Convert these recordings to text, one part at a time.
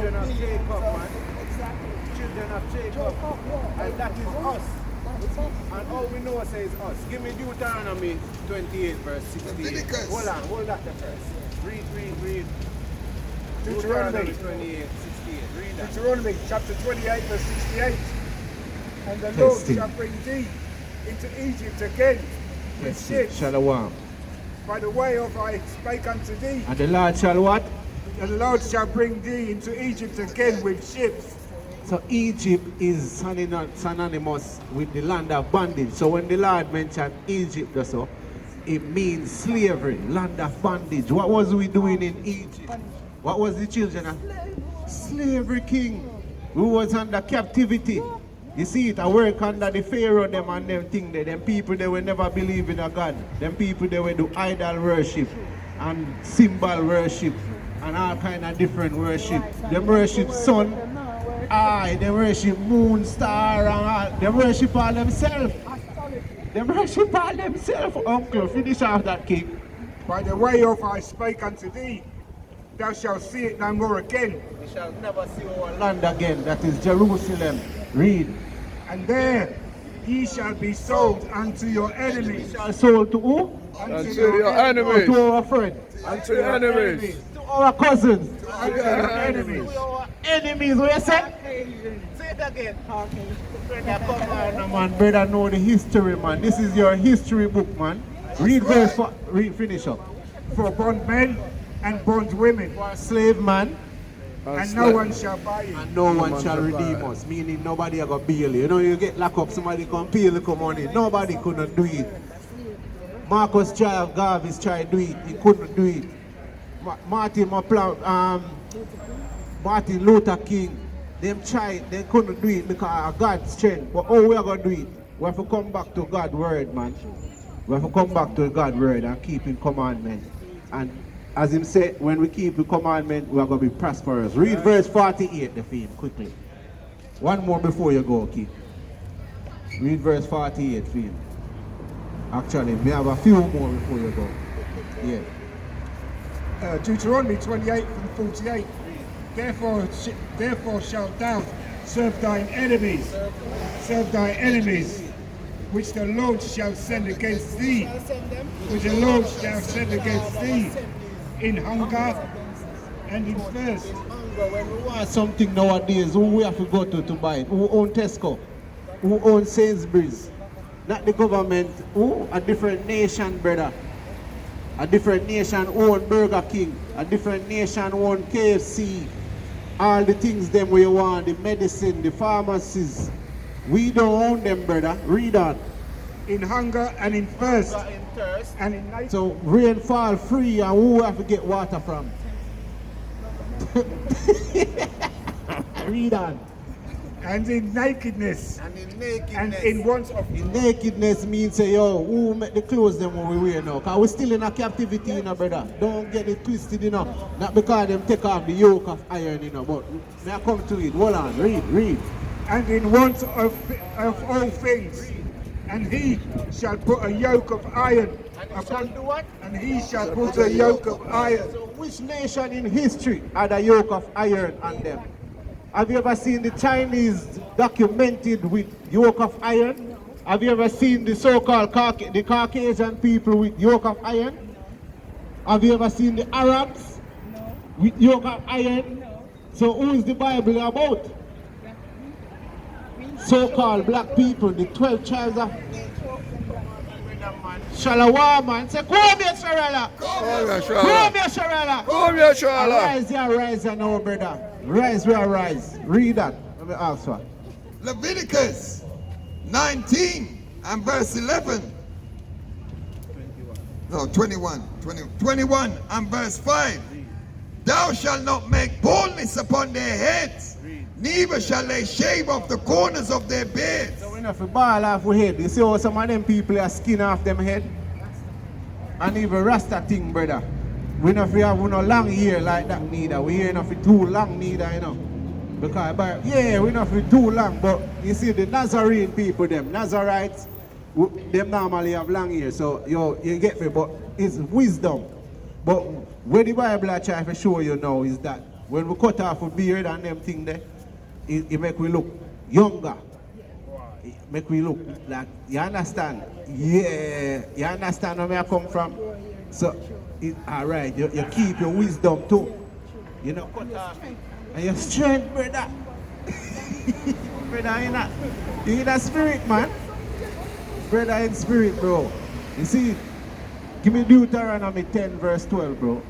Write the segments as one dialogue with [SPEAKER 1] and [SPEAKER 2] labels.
[SPEAKER 1] children of Jacob, man. Children of Jacob. And that is us. And all we know says us. Give me Deuteronomy 28, verse 16. Hold on, hold that first. Read. Deuteronomy 28, 68. Read that.
[SPEAKER 2] Deuteronomy chapter 28, verse 68. And the Lord shall bring thee into Egypt again with ships.
[SPEAKER 3] Shalom.
[SPEAKER 2] By the way of I spake unto thee.
[SPEAKER 3] And the Lord shall what?
[SPEAKER 2] And the Lord shall bring thee into Egypt again with ships.
[SPEAKER 3] So Egypt is synonymous with the land of bondage. So when the Lord mentioned Egypt also, it means slavery, land of bondage. What was we doing in Egypt? What was the children of? Slavery king. We was under captivity. You see it, I work under the Pharaoh them and them thing there. Them people they will never believe in a God. Them people they will do idol worship and symbol worship and all kind of different worship. Them worship sun, they worship moon, star and all. Them worship all themselves. Them worship all themselves. Uncle, finish off that king.
[SPEAKER 2] By the way of I spake unto thee, thou shalt see it no more again.
[SPEAKER 3] We shall never see our land again. That is Jerusalem. Read.
[SPEAKER 2] And there ye shall be sold unto your enemies.
[SPEAKER 3] Shall sold to who?
[SPEAKER 4] Unto your enemies.
[SPEAKER 3] To our friends.
[SPEAKER 4] Unto your enemies.
[SPEAKER 3] To our cousins.
[SPEAKER 2] Unto your enemies.
[SPEAKER 3] To our enemies. What you say? Say it again. Brother, come on, man. Brother, know the history, man. This is your history book, man. Read verse 4. Read, finish up.
[SPEAKER 2] For bondmen and bondwomen.
[SPEAKER 3] For a slave man.
[SPEAKER 2] And no one shall buy you.
[SPEAKER 3] And no one shall redeem us. Meaning nobody ever bail you. You know, you get locked up, somebody come pay you come money. Nobody couldn't do it. Marcus Garvey tried to do it. He couldn't do it. Martin Luther King, them tried, they couldn't do it because of God's strength. But how we are going to do it? We have to come back to God's word, man. We have to come back to God's word and keep His commandment. And as him said, when we keep the commandment, we are going to be prosperous. Read verse 48, the film, quickly. One more before you go, Keith. Read verse 48, film. Actually, we have a few more before you go. Yeah.
[SPEAKER 2] Deuteronomy 28 from 48. Therefore shalt thou serve thine enemies. Serve thy enemies, which the Lord shall send against thee. Which the Lord shall send against thee. In hunger and in thirst.
[SPEAKER 3] When we want something nowadays, who we have to go to buy it? Who own Tesco? Who own Sainsbury's? Not the government. Who? A different nation, brother. A different nation own Burger King. A different nation own KFC. All the things them we want, the medicine, the pharmacies. We don't own them, brother. Read on.
[SPEAKER 2] In hunger and in thirst. And in night.
[SPEAKER 3] So rain fall free and who have to get water from? Read on.
[SPEAKER 2] And in nakedness.
[SPEAKER 1] And in nakedness.
[SPEAKER 2] And in want of.
[SPEAKER 3] In nakedness means say, yo, who make the clothes them when we wear now? Because we're still in a captivity, you know, brother. Don't get it twisted, you know. Not because them take off the yoke of iron, you know, but may I come to it. Hold on, read.
[SPEAKER 2] And in want of all things. And he shall put a yoke of iron upon
[SPEAKER 1] do what?
[SPEAKER 2] And he shall put a yoke of iron.
[SPEAKER 3] So which nation in history had a yoke of iron on them? Have you ever seen the Chinese documented with yoke of iron? Have you ever seen the so-called the Caucasian people with yoke of iron? Have you ever seen the Arabs with yoke of iron? So who is the Bible about? So-called black people, the 12 tribes of Shalawah, man. Say, come here, Sharala.
[SPEAKER 4] Come here,
[SPEAKER 3] Sharala.
[SPEAKER 4] Come here, Sharala.
[SPEAKER 3] Rise now, brother. Rise, we are rise. Read that. Let me ask one.
[SPEAKER 5] Leviticus 19 and verse 11. 21 and verse 5. Thou shalt not make baldness upon their heads, neither shall they shave off the corners of their beards.
[SPEAKER 3] So we have to ball off our head. You see how some of them people are skin off them head? And even Rasta thing, brother. We don't have no long hair like that neither. We ain't have too long neither, you know. Because, we don't have too long, but you see the Nazarene people, them Nazarites, them normally have long hair. So you get me, but it's wisdom. But what the Bible I try to show you now is that when we cut off a beard and them thing there, it make we look younger. It make we look like, you understand? Yeah, you understand where I come from? So, alright, you keep your wisdom too. You know, cut off it. And your strength, brother. Brother, you in a spirit, man. Brother in spirit, bro. You see, give me Deuteronomy 10 verse 12, bro.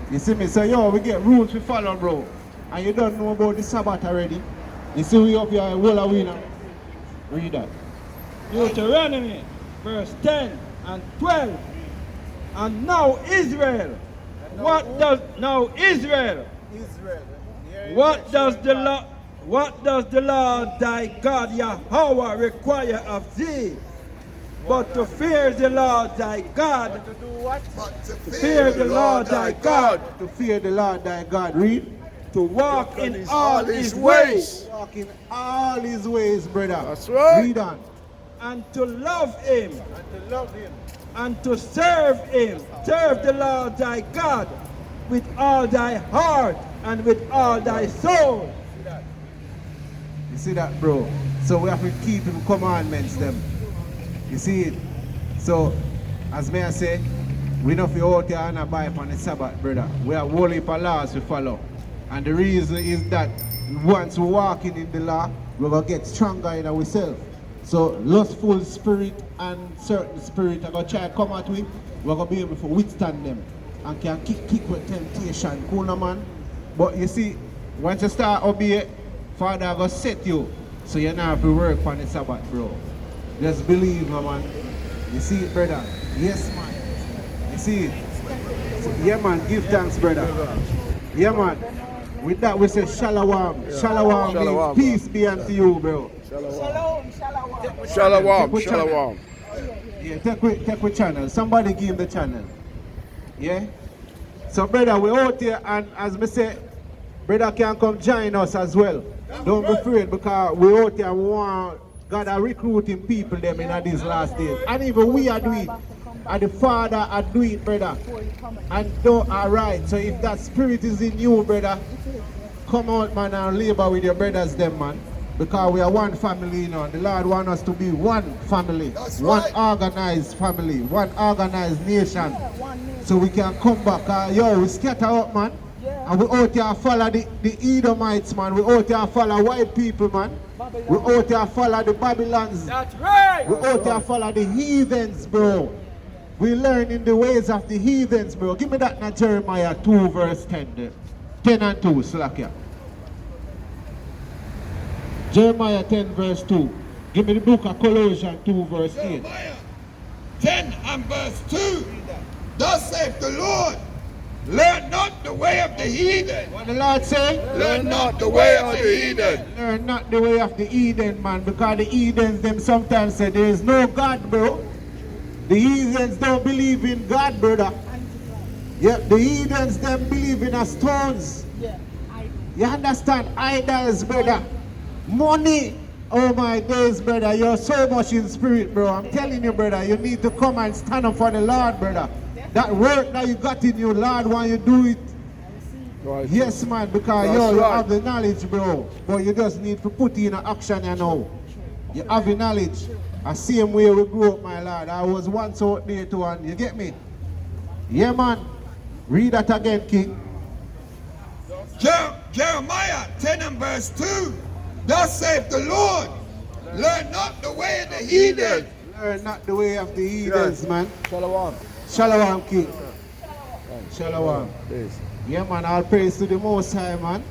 [SPEAKER 3] You see me? So, yo, we get rules we follow, bro. And you don't know about the Sabbath already. You see we up here, whole of we now. Read that.
[SPEAKER 6] Deuteronomy, verse 10 and 12. And now Israel, what does the Lord thy God Yahawah require of thee? But to fear the Lord thy God.
[SPEAKER 1] To do what?
[SPEAKER 5] But to
[SPEAKER 6] Fear the Lord thy God.
[SPEAKER 3] To fear the Lord thy God. Read.
[SPEAKER 6] To walk in all his ways.
[SPEAKER 3] Walk in all his ways, brother.
[SPEAKER 4] That's right.
[SPEAKER 3] Read on.
[SPEAKER 6] And to love him.
[SPEAKER 1] And to love him.
[SPEAKER 6] And to serve him. Serve the Lord thy God with all thy heart and with all thy soul.
[SPEAKER 3] You see that, bro? So we have to keep him commandments them. You see it? So, as may I say, we don't feel out here and buy upon the Sabbath, brother. We have whole heap of laws to follow. And the reason is that once we're walking in the law, we're going to get stronger in ourselves. So, lustful spirit and certain spirit are going to try to come at we, we're going to be able to withstand them. And can kick with temptation, cool, no, man? But you see, once you start obey, Father going to set you, so you don't have to work on the Sabbath, bro. Just believe, my man. You see it, brother? Yes, man. You see it? So, yeah, man. Give thanks, brother. Yeah, man. With that, we say shalom. Shalom. Peace be unto you, bro.
[SPEAKER 4] Shalom.
[SPEAKER 3] Yeah, take with channel. Somebody give him the channel. Yeah? So, brother, we're out here, and as me say, brother can come join us as well. Don't be afraid, because we're out here and we want God are recruiting people them in these last days. And even we are doing it. And the Father are doing it, brother. And don't alright. So if that spirit is in you, brother, come out, man, and labor with your brothers them, man. Because we are one family, you know. The Lord wants us to be one family.
[SPEAKER 5] That's
[SPEAKER 3] one
[SPEAKER 5] right.
[SPEAKER 3] organized family. One organized nation. So we can come back. Yo, we scatter up, man. And we out here follow the Edomites, man. We out here follow white people, man. We out here follow the Babylons.
[SPEAKER 6] That's right.
[SPEAKER 3] We out here follow the heathens, bro. We learn in the ways of the heathens, bro. Give me that now, Jeremiah 2 verse 10 there. 10 and 2, slack here. Jeremiah 10 verse 2. Give me the book of Colossians 2 verse 8.
[SPEAKER 5] Jeremiah 10 and verse 2. Thus saith the Lord, learn not the way of the heathen.
[SPEAKER 3] What the Lord say?
[SPEAKER 4] Learn not the way of the heathen.
[SPEAKER 3] Learn not the way of the heathen, man, because the heathens them sometimes say there is no God, bro. The heathens don't believe in God, brother. Yeah, the heathens them believe in a stones. You understand? Idols, brother. Money. Oh my days, brother. You're so much in spirit, bro. I'm telling you, brother, you need to come and stand up for the Lord, brother. That work that you got in you, Lord, when you do it.
[SPEAKER 4] Right.
[SPEAKER 3] Yes, man, because
[SPEAKER 4] That's
[SPEAKER 3] you
[SPEAKER 4] right.
[SPEAKER 3] have the knowledge, bro. But you just need to put it in action, you know. You have the knowledge. The same way we grew up, my Lord. I was once out there too, and you get me? Yeah, man. Read that again, King.
[SPEAKER 5] Jeremiah 10 and verse 2. Thus saith the Lord, learn not the way of the heathen.
[SPEAKER 3] Learn not the way of the heathens, man.
[SPEAKER 4] Shalom.
[SPEAKER 3] Shalom, King. Shalom.
[SPEAKER 4] Peace.
[SPEAKER 3] Yeah, man, all praise to the Most High, man.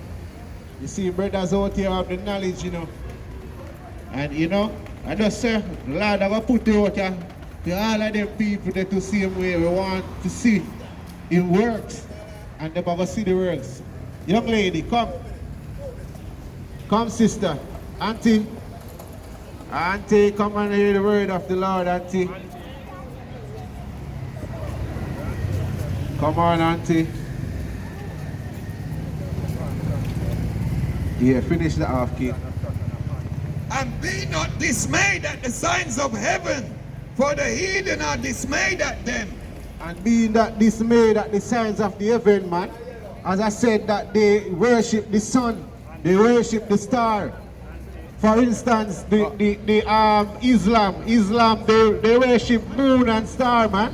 [SPEAKER 3] You see, brothers out here have the knowledge, you know. And, you know, I just say, Lord, I will put you out here to all of them people that the same way we want to see it works. And they will see the works. Young lady, come. Come, sister. Auntie. Auntie, come and hear the word of the Lord, Auntie. Come on, Auntie. Yeah, finish the off, kid.
[SPEAKER 5] And be not dismayed at the signs of heaven, for the heathen are dismayed at them.
[SPEAKER 3] And being that dismayed at the signs of the heaven, man. as I said, that they worship the sun, they worship the star. For instance, Islam, they worship moon and star, man.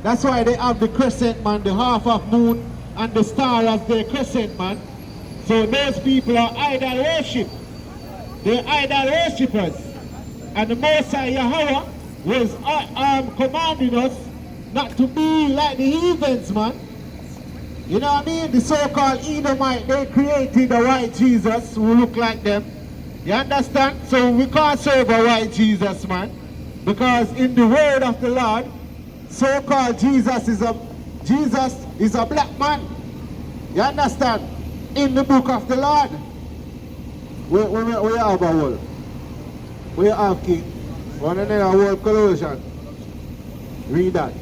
[SPEAKER 3] That's why they have the crescent, man, the half of moon and the star as their crescent, man. So those people are idol worship. They're idol worshippers. And the Most High Yahawah was commanding us not to be like the heathens, man. You know what I mean? The so-called Edomite, they created a white Jesus who look like them. You understand? So we can't serve a white Jesus, man. Because in the word of the Lord, so-called Jesus is a black man. You understand? In the book of the Lord. We have a word. We have king. One another word, Colossians. Read that.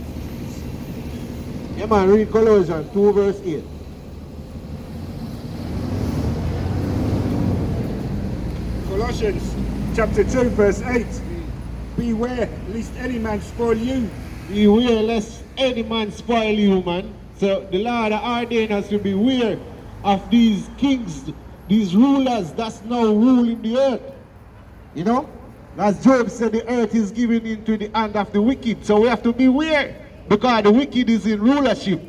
[SPEAKER 3] Yeah, man, read Colossians 2 verse 8.
[SPEAKER 2] Colossians chapter 2 verse 8. Beware lest any man spoil you.
[SPEAKER 3] Beware lest any man spoil you, man. So the Lord ordained us to beware of these kings, these rulers that's now ruling the earth. You know? As Job said, the earth is given into the hand of the wicked. So we have to beware because the wicked is in rulership.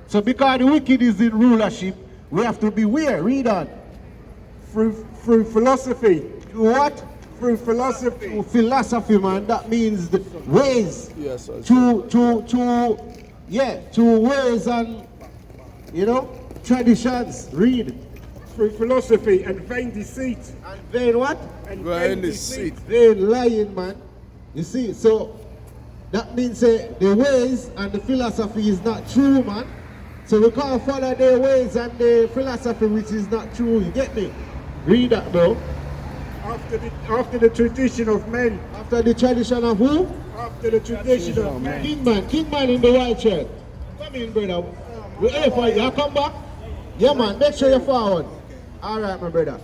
[SPEAKER 3] So because the wicked is in rulership, we have to beware. Read on.
[SPEAKER 2] Through philosophy.
[SPEAKER 3] What?
[SPEAKER 2] Through philosophy.
[SPEAKER 3] Philosophy, man. That means the ways.
[SPEAKER 4] Yes,
[SPEAKER 3] to ways and, you know, traditions. Read.
[SPEAKER 2] Through philosophy and vain deceit.
[SPEAKER 3] And vain what?
[SPEAKER 2] And
[SPEAKER 4] vain deceit.
[SPEAKER 3] Vain lying, man. You see, so that means the ways and the philosophy is not true, man. So we can't follow their ways and the philosophy which is not true. You get me? Read that, bro.
[SPEAKER 2] After the tradition of men.
[SPEAKER 3] After the tradition of who?
[SPEAKER 2] After the tradition of men.
[SPEAKER 3] King man in the white shirt. Come in, brother. We're here for you. Come back. Yeah, man. Make sure you're forward. All right, my brother.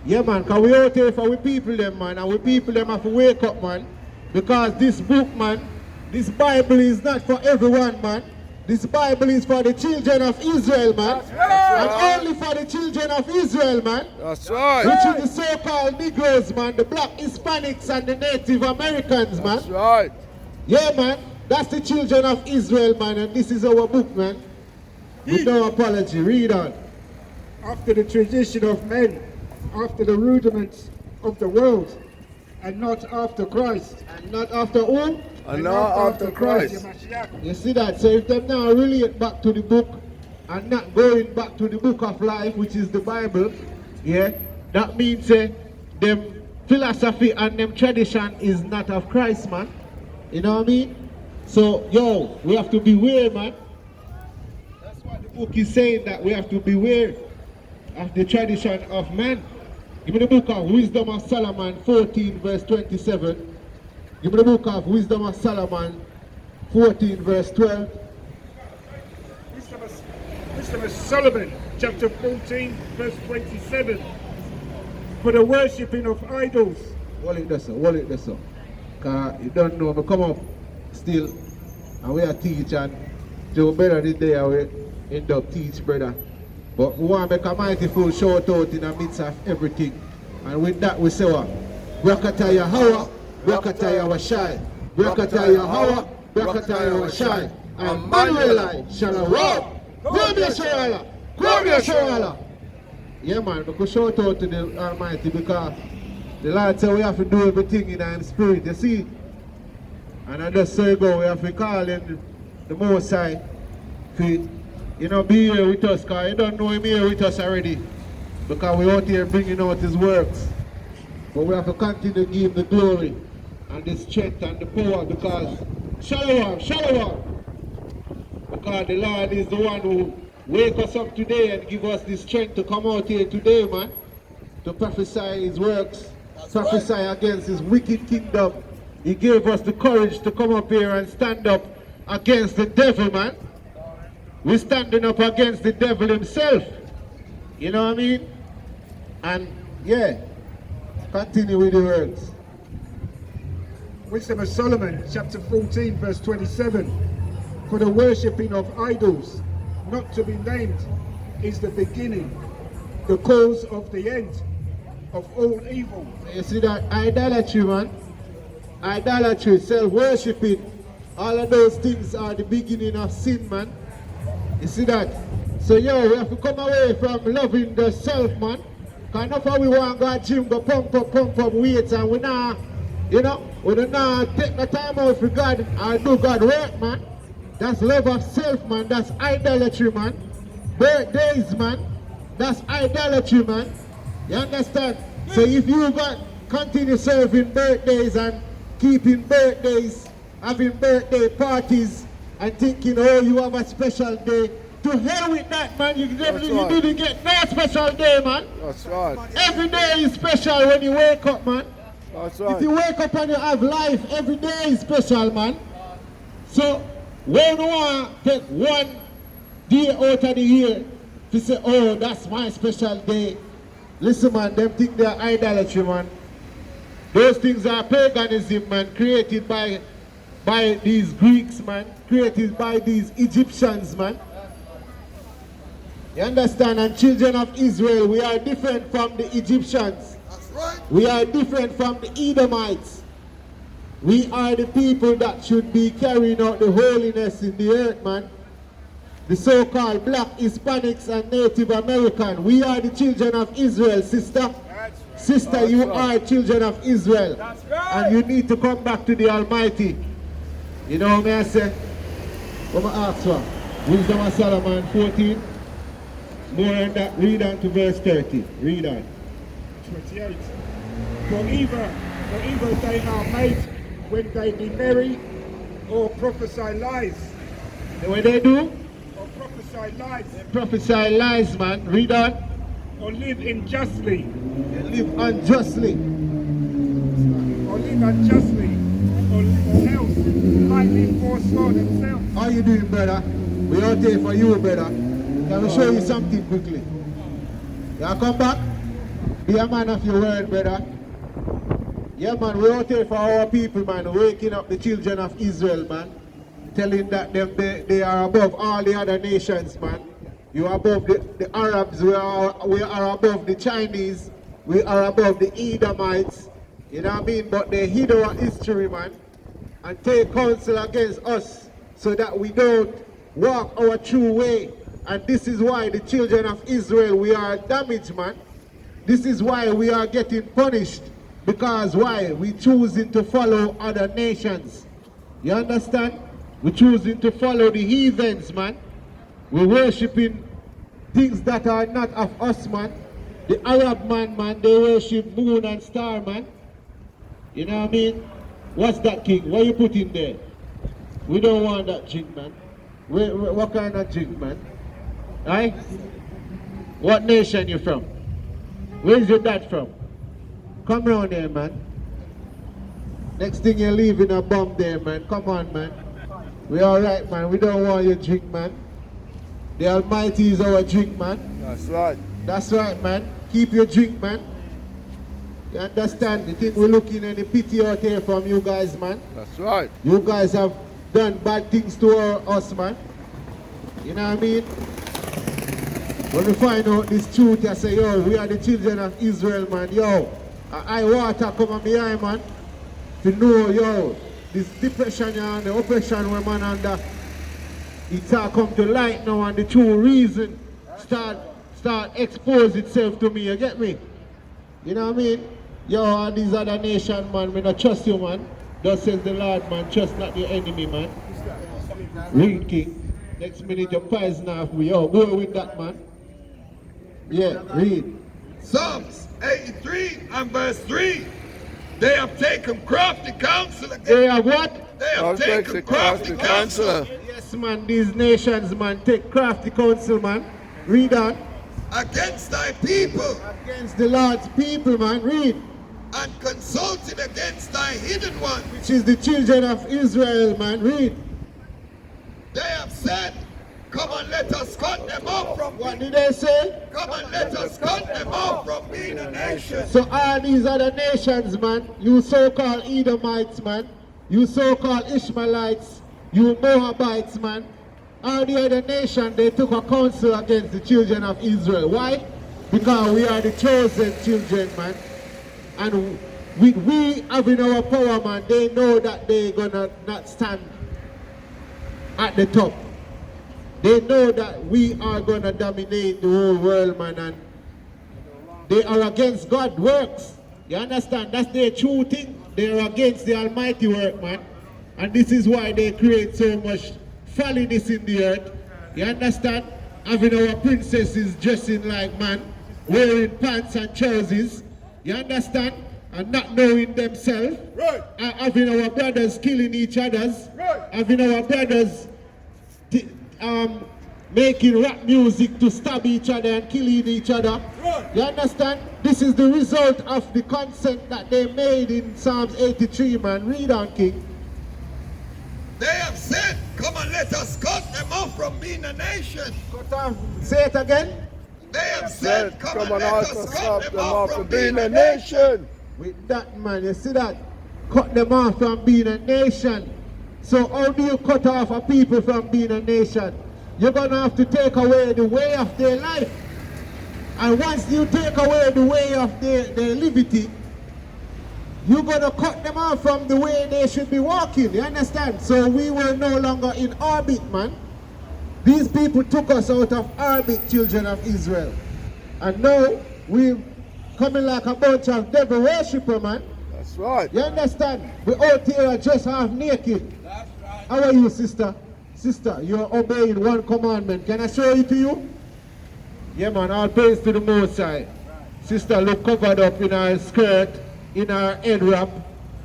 [SPEAKER 3] Yeah, man. Because we out here for we people them, man. And we people them have to wake up, man. Because this book, man, this Bible is not for everyone, man. This Bible is for the children of Israel, man. And only for the children of Israel, man.
[SPEAKER 4] That's right.
[SPEAKER 3] Which is the so-called Negroes, man. The black Hispanics and the Native Americans, man.
[SPEAKER 4] That's right.
[SPEAKER 3] Yeah, man. That's the children of Israel, man. And this is our book, man. With no apology. Read on.
[SPEAKER 2] After the tradition of men. After the rudiments of the world. And not after Christ.
[SPEAKER 3] And not after who?
[SPEAKER 4] And not after Christ.
[SPEAKER 3] You see that? So if them now relate back to the book and not going back to the book of life, which is the Bible, yeah, that means them philosophy and them tradition is not of Christ, man. You know what I mean? So, yo, we have to beware, man. That's what the book is saying, that we have to beware of the tradition of man. Give me the book of Wisdom of Solomon 14 verse 27. Give me the book of Wisdom of Solomon 14 verse 12.
[SPEAKER 2] Wisdom of Solomon chapter 14 verse 27. For the worshipping of idols.
[SPEAKER 3] Hold it there, sir. Hold it there, sir. Because you don't know, we come up still and we are teach, and Joe better the day we end up teach, brother. But we want to make a mighty full shout out in the midst of everything. And with that we say what? Rakata Yahawah, Rakata Yahawashi, Rakata Yahawah, Rakata Yahawashi, and Manuelai Shalawah. Come yasharahla, come yasharahla. Yeah, man, because shout out to the Almighty, because the Lord said we have to do everything in our spirit, you see. And I just say go, we have to call in the Most High to, you know, be here with us, because you don't know him here with us already. Because we're out here bringing out his works. But we have to continue to give the glory and the strength and the power, because Shalom, Shalom. Because the Lord is the one who wake us up today and give us the strength to come out here today, man. To prophesy his works, prophesy against his wicked kingdom. He gave us the courage to come up here and stand up against the devil, man. We're standing up against the devil himself. You know what I mean? And yeah, continue with the words.
[SPEAKER 2] Wisdom of Solomon chapter 14 verse 27. For the worshipping of idols, not to be named is the beginning, the cause of the end of all evil.
[SPEAKER 3] You see that idolatry, man? Idolatry, self-worshipping, all of those things are the beginning of sin, man. You see that? So, yo, we have to come away from loving the self, man. Because enough of we want to go to gym, go pump up weights, and we not, you know, we don't take the time out for God and do God work, man. That's love of self, man. That's idolatry, man. Birthdays, man. That's idolatry, man. You understand? So if you got continue serving birthdays and keeping birthdays, having birthday parties, and thinking, oh, you have a special day, to hell with that, man. You didn't get no special day, man.
[SPEAKER 4] That's right.
[SPEAKER 3] Every day is special when you wake up, man.
[SPEAKER 4] That's right.
[SPEAKER 3] If you wake up and you have life, every day is special, man. So, when you want to take one day out of the year to say, oh, that's my special day. Listen, man, them think they're idolatry, man. Those things are paganism, man, created by these Greeks, man, created by these Egyptians, man. You understand? And children of Israel, we are different from the Egyptians.
[SPEAKER 5] That's right.
[SPEAKER 3] We are different from the Edomites. We are the people that should be carrying out the holiness in the earth, man. The so-called black Hispanics and Native American. We are the children of Israel, sister. Sister, you are children of Israel.
[SPEAKER 6] That's right.
[SPEAKER 3] And you need to come back to the Almighty. You know what I say? What I ask for? Wisdom of Solomon 14. More than that, read on to verse 30. Read on.
[SPEAKER 2] 28. For either they are made when they be merry, or prophesy lies.
[SPEAKER 3] What they do?
[SPEAKER 2] Or prophesy lies.
[SPEAKER 3] Prophesy lies, man. Read on.
[SPEAKER 2] Or live unjustly.
[SPEAKER 3] They live unjustly.
[SPEAKER 2] Or live unjustly. Or else lightly forswear themselves.
[SPEAKER 3] How you doing, brother? We out here for you, brother. Can we show you something quickly? You come back? Be a man of your word, brother. Yeah, man, we're out here for our people, man, waking up the children of Israel, man. Telling that they are above all the other nations, man. You are above the Arabs, we are above the Chinese, we are above the Edomites. You know what I mean? But they hid our history, man, and take counsel against us so that we don't walk our true way. And this is why the children of Israel, we are damaged, man. This is why we are getting punished. Because why? We choosing to follow other nations. You understand? We choosing to follow the heathens, man. We're worshipping things that are not of us, man. The Arab man, they worship moon and star, man. You know what I mean? What's that, king? What you put in there? We don't want that drink, man. What kind of drink, man? Right? What nation you from? Where's your dad from? Come round there, man. Next thing you're leaving a bomb there, man. Come on, man. We alright, man. We don't want your drink, man. The Almighty is our drink, man.
[SPEAKER 4] That's right.
[SPEAKER 3] That's right, man. Keep your drink, man. You understand? You think we're looking any pity out here from you guys, man?
[SPEAKER 4] That's right.
[SPEAKER 3] You guys have done bad things to us, man. You know what I mean? When we find out this truth, I say, yo, we are the children of Israel, man. Yo, I water come on behind, man. To know, yo, this depression and the oppression we're man under, it's all come to light now, and the true reason start expose itself to me. You get me? You know what I mean? Yo, all these other nations, man, we not trust you, man. Thus says the Lord, man. Trust not your enemy, man. Read, king. Next minute your poison off me. Yo, go with that, man. Yeah, read.
[SPEAKER 5] Psalms 83 and verse 3. They have taken crafty counsel against.
[SPEAKER 3] They have what?
[SPEAKER 5] They have taken crafty counsel
[SPEAKER 3] Yes, man. These nations, man, take crafty counsel, man. Read on.
[SPEAKER 5] against thy people,
[SPEAKER 3] Against the Lord's people, man. Read.
[SPEAKER 5] and consulted against thy hidden ones.
[SPEAKER 3] Which is the children of Israel, man. Read.
[SPEAKER 5] They have said, come and let us cut them off from
[SPEAKER 3] What
[SPEAKER 5] being.
[SPEAKER 3] did they say?
[SPEAKER 5] Come and let us cut them off from being a nation.
[SPEAKER 3] So all these other nations, man, you so-called Edomites, man, you so-called Ishmaelites, you Moabites, man, all the other nations, they took a counsel against the children of Israel. Why? Because we are the chosen children, man. And we having our power, man, they know that they're gonna not stand at the top. They know that we are gonna dominate the whole world, man, and they are against God's works. You understand? That's their true thing. They are against the Almighty work, man. And this is why they create so much folliness in the earth. You understand? Having our princesses dressing like man, wearing pants and trousers. You understand? And not knowing themselves.
[SPEAKER 4] Right.
[SPEAKER 3] Having our brothers killing each others.
[SPEAKER 4] Right.
[SPEAKER 3] Having our brothers making rap music to stab each other and killing each other.
[SPEAKER 4] Right.
[SPEAKER 3] You understand? This is the result of the consent that they made in Psalms 83, man. Read on, King.
[SPEAKER 5] They have said, come and let us cut them off from being a nation.
[SPEAKER 3] Cut off. Say it again.
[SPEAKER 5] They have said, come and let
[SPEAKER 4] also
[SPEAKER 5] us
[SPEAKER 4] stop
[SPEAKER 5] cut
[SPEAKER 4] them
[SPEAKER 5] them
[SPEAKER 4] off
[SPEAKER 5] off
[SPEAKER 4] from
[SPEAKER 5] from
[SPEAKER 4] being
[SPEAKER 5] being
[SPEAKER 4] a
[SPEAKER 5] a nation.
[SPEAKER 4] nation.
[SPEAKER 3] With that, man, you see that? Cut them off from being a nation. So how do you cut off a people from being a nation? You're going to have to take away the way of their life. And once you take away the way of their liberty, you're going to cut them off from the way they should be walking. You understand? So we were no longer in orbit, man. These people took us out of orbit, children of Israel. And now we're coming like a bunch of devil worshippers, man.
[SPEAKER 4] That's right.
[SPEAKER 3] You understand? We out here just half naked.
[SPEAKER 6] That's right.
[SPEAKER 3] How are you, sister? Sister, you're obeying one commandment. Can I show it to you? Yeah, man, all praise to the Most High. Sister look covered up in her skirt, in her head wrap.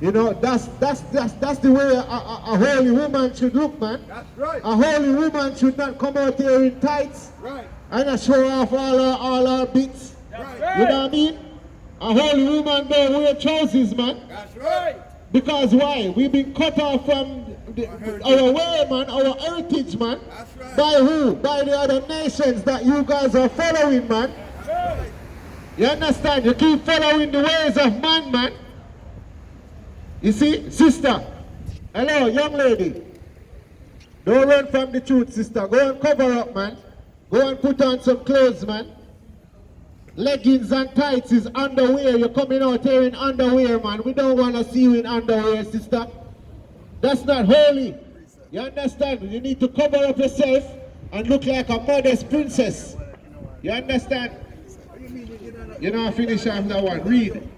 [SPEAKER 3] You know, that's the way a holy woman should look, man.
[SPEAKER 4] That's right.
[SPEAKER 3] A holy woman should not come out here in tights
[SPEAKER 4] Right.
[SPEAKER 3] and not show off all our bits.
[SPEAKER 4] Right.
[SPEAKER 3] You know what I mean? A holy woman don't wear trousers, man.
[SPEAKER 4] That's right.
[SPEAKER 3] Because why? We've been cut off from our way, man, our heritage, man.
[SPEAKER 4] That's right.
[SPEAKER 3] By who? By the other nations that you guys are following, man. You understand? You keep following the ways of man, man. You see, sister. Hello, young lady. Don't run from the truth, sister. Go and cover up, man. Go and put on some clothes, man. Leggings and tights is underwear. You're coming out here in underwear, man. We don't want to see you in underwear, sister. That's not holy. You understand? You need to cover up yourself and look like a modest princess. You understand? You know, finish off that one. Read.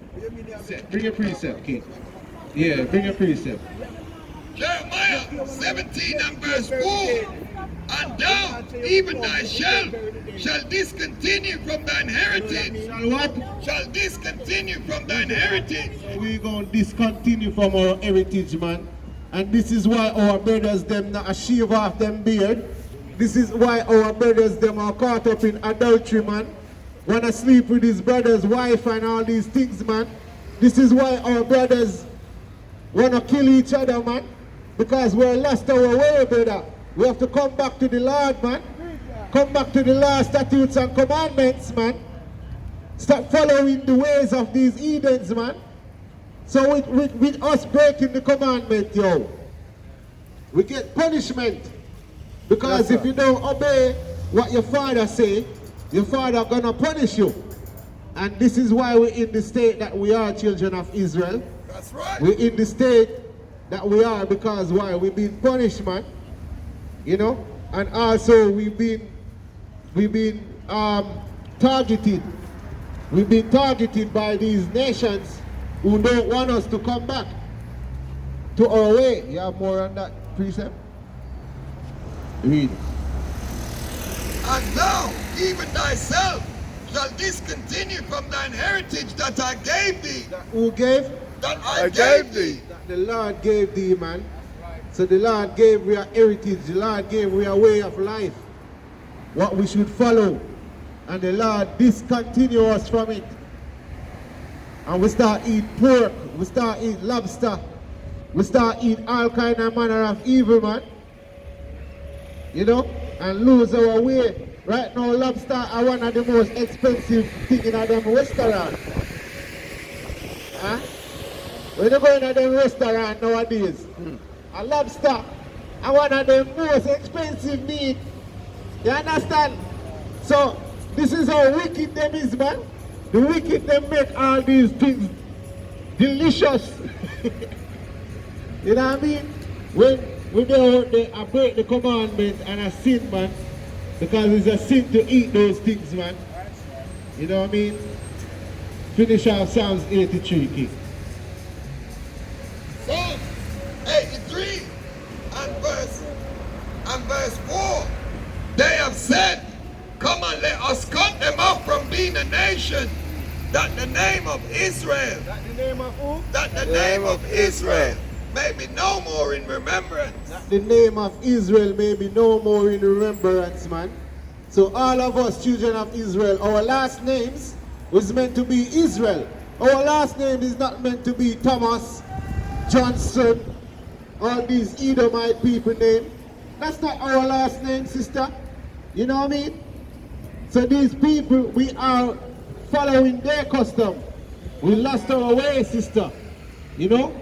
[SPEAKER 3] Bring your precept, King. Yeah, bring your precept.
[SPEAKER 5] Jeremiah 17 and verse 4. And thou, even thyself, shall discontinue from thine heritage.
[SPEAKER 3] Shall what?
[SPEAKER 5] Shall discontinue from thine heritage.
[SPEAKER 3] We're going to discontinue from our heritage, man. And this is why our brothers them not shave off them beard. This is why our brothers them are caught up in adultery, man. Wanna sleep with his brother's wife and all these things, man. This is why our brothers wanna kill each other, man. Because we're lost our way, brother. We have to come back to the Lord, man. Come back to the law, statutes, and commandments, man. Stop following the ways of these heathens, man. So with us breaking the commandment, yo, we get punishment. Because if you don't obey what your father say, your father gonna punish you. And this is why we're in the state that we are, children of Israel.
[SPEAKER 5] That's right.
[SPEAKER 3] We're in the state that we are because why? We've been punished, man. You know? And also we've been targeted. We've been targeted by these nations who don't want us to come back to our way. You have more on that precept? Read.
[SPEAKER 5] And thou, even thyself, shall discontinue from thine heritage that I gave thee.
[SPEAKER 3] Who gave?
[SPEAKER 5] That I gave thee.
[SPEAKER 3] That the Lord gave thee, man. So the Lord gave we a heritage. The Lord gave we a way of life. What we should follow. And the Lord discontinue us from it. And we start eat pork. We start eat lobster. We start eat all kind of manner of evil, man. You know? And lose our way. Right now, lobster are one of the most expensive things in them restaurant. Huh? When you go in them restaurant nowadays, a lobster and one of the most expensive meat. You understand? So, this is how wicked them is, man. The wicked them make all these things delicious. You know what I mean? When they break the commandment and a sin, man, because it's a sin to eat those things, man. You know what I mean? Finish off Psalms 83, King.
[SPEAKER 5] Psalm 83 and verse 4. They have said, come and let us cut them off from being a nation, that the name of Israel,
[SPEAKER 1] That the name of who?
[SPEAKER 5] that the name of Israel may be no more in remembrance.
[SPEAKER 3] The name of Israel may be no more in remembrance, man. So all of us children of Israel, our last names was meant to be Israel. Our last name is not meant to be Thomas, Johnson, all these Edomite people name. That's not our last name, sister. You know what I mean? So these people, we are following their custom. We lost our way, sister. You know?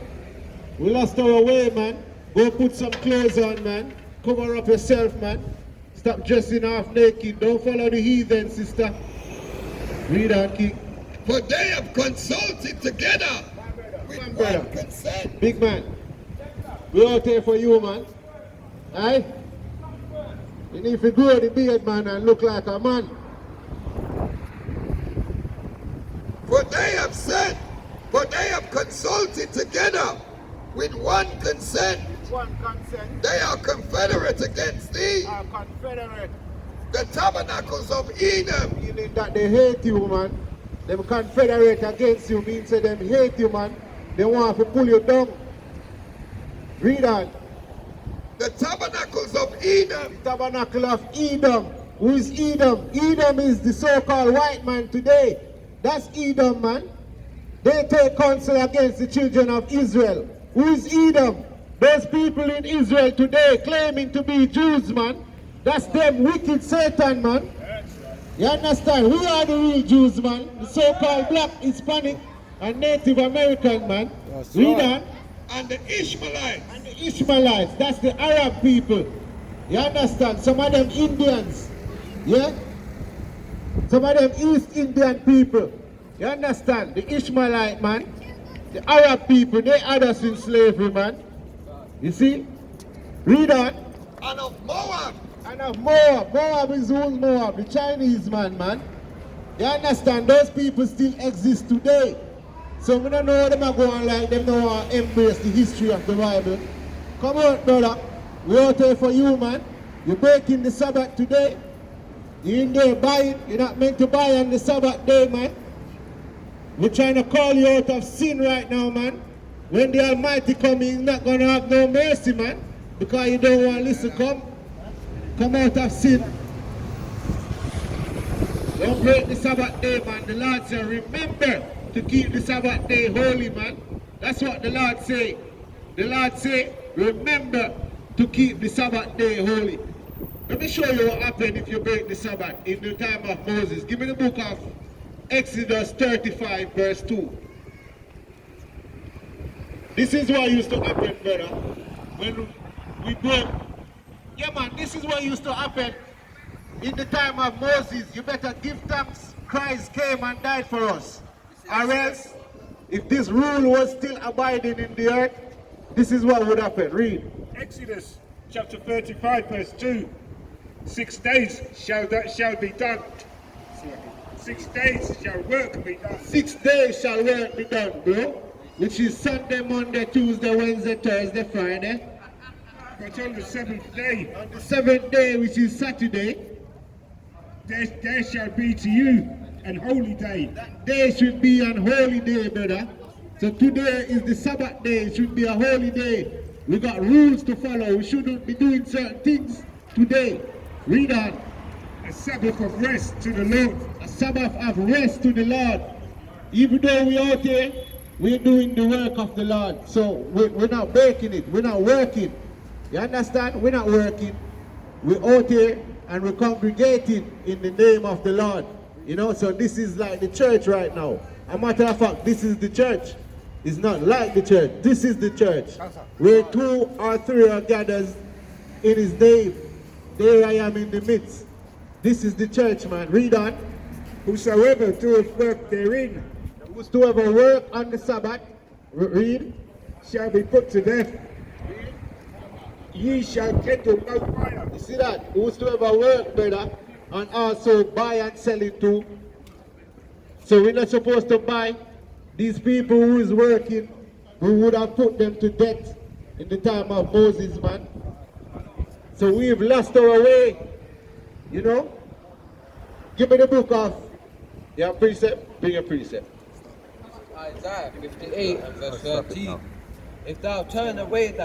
[SPEAKER 3] We lost our way, man. Go put some clothes on, man. Cover up yourself, man. Stop dressing half naked. Don't follow the heathen, sister. Read on, King.
[SPEAKER 5] For they have consulted together with one consent.
[SPEAKER 3] Big man. We out here for you, man. Aye? You need to grow the beard, man, and look like a man.
[SPEAKER 5] For they have consulted together with one consent.
[SPEAKER 1] One consent.
[SPEAKER 5] They are confederate against thee.
[SPEAKER 1] Are confederate.
[SPEAKER 5] The tabernacles of Edom.
[SPEAKER 3] Meaning that they hate you, man. Them confederate against you means that them hate you, man. They want to pull you down. Read on.
[SPEAKER 5] The tabernacles of Edom.
[SPEAKER 3] Tabernacle of Edom. Who is Edom? Edom is the so-called white man today. That's Edom, man. They take counsel against the children of Israel. Who is Edom? Those people in Israel today claiming to be Jews, man. That's them wicked Satan, man. You understand? Who are the real Jews, man? The so-called black, Hispanic, and Native American, man. Read on.
[SPEAKER 5] And the Ishmaelites.
[SPEAKER 3] And the Ishmaelites, that's the Arab people. You understand? Some of them Indians. Yeah? Some of them East Indian people. You understand? The Ishmaelite, man. The Arab people, they had us in slavery, man. You see? Read on.
[SPEAKER 5] And of Moab.
[SPEAKER 3] And of Moab. Moab is who's Moab? The Chinese man, man. You understand? Those people still exist today. So we don't know them are going like them don't want to embrace the history of the Bible. Come on, brother. We're out here for you, man. You're breaking the Sabbath today. You're in there buying. You're not meant to buy on the Sabbath day, man. We're trying to call you out of sin right now, man. When the Almighty comes, He's not going to have no mercy, man. Because you don't want to listen. Come out of sin. Don't break the Sabbath day, man. The Lord said, remember to keep the Sabbath day holy, man. That's what the Lord say. The Lord say, remember to keep the Sabbath day holy. Let me show you what happened if you break the Sabbath in the time of Moses. Give me the book of Exodus 35, verse 2. This is what used to happen, brother. When we broke. Yeah, man, this is what used to happen in the time of Moses. You better give thanks. Christ came and died for us. Or else, if this rule was still abiding in the earth, this is what would happen. Read.
[SPEAKER 2] Exodus chapter 35, verse 2. 6 days shall be done. 6 days shall work be done.
[SPEAKER 3] 6 days shall work be done, bro. Which is Sunday, Monday, Tuesday, Wednesday, Thursday, Friday.
[SPEAKER 2] But on the 7th day,
[SPEAKER 3] On the 7th day, which is Saturday,
[SPEAKER 2] there shall be to you an holy day.
[SPEAKER 3] that day should be an holy day, brother. So today is the Sabbath day. It should be a holy day. We got rules to follow. We shouldn't be doing certain things today. Read on.
[SPEAKER 2] A Sabbath of rest to the Lord.
[SPEAKER 3] A Sabbath of rest to the Lord. Even though we're out here, we're doing the work of the Lord. So we're not breaking it. We're not working. You understand? We're not working. We're out here and we're congregating in the name of the Lord. You know, so this is like the church right now. As a matter of fact, this is the church. It's not like the church. This is the church. Where 2 or 3 are gathered in his name, there I am in the midst. This is the church, man. Read on.
[SPEAKER 2] Whosoever doeth work therein
[SPEAKER 3] Whosoever work on the Sabbath, read.
[SPEAKER 2] shall be put to death. Ye shall kindle no fire.
[SPEAKER 3] You see that? Whosoever work, brother, and also buy and sell it too. So we're not supposed to buy. These people who is working, we would have put them to death in the time of Moses, man. So we've lost our way, you know. Give me the book of, yeah, precept, bring a precept.
[SPEAKER 6] Isaiah 58 and verse 13. If thou turn away thy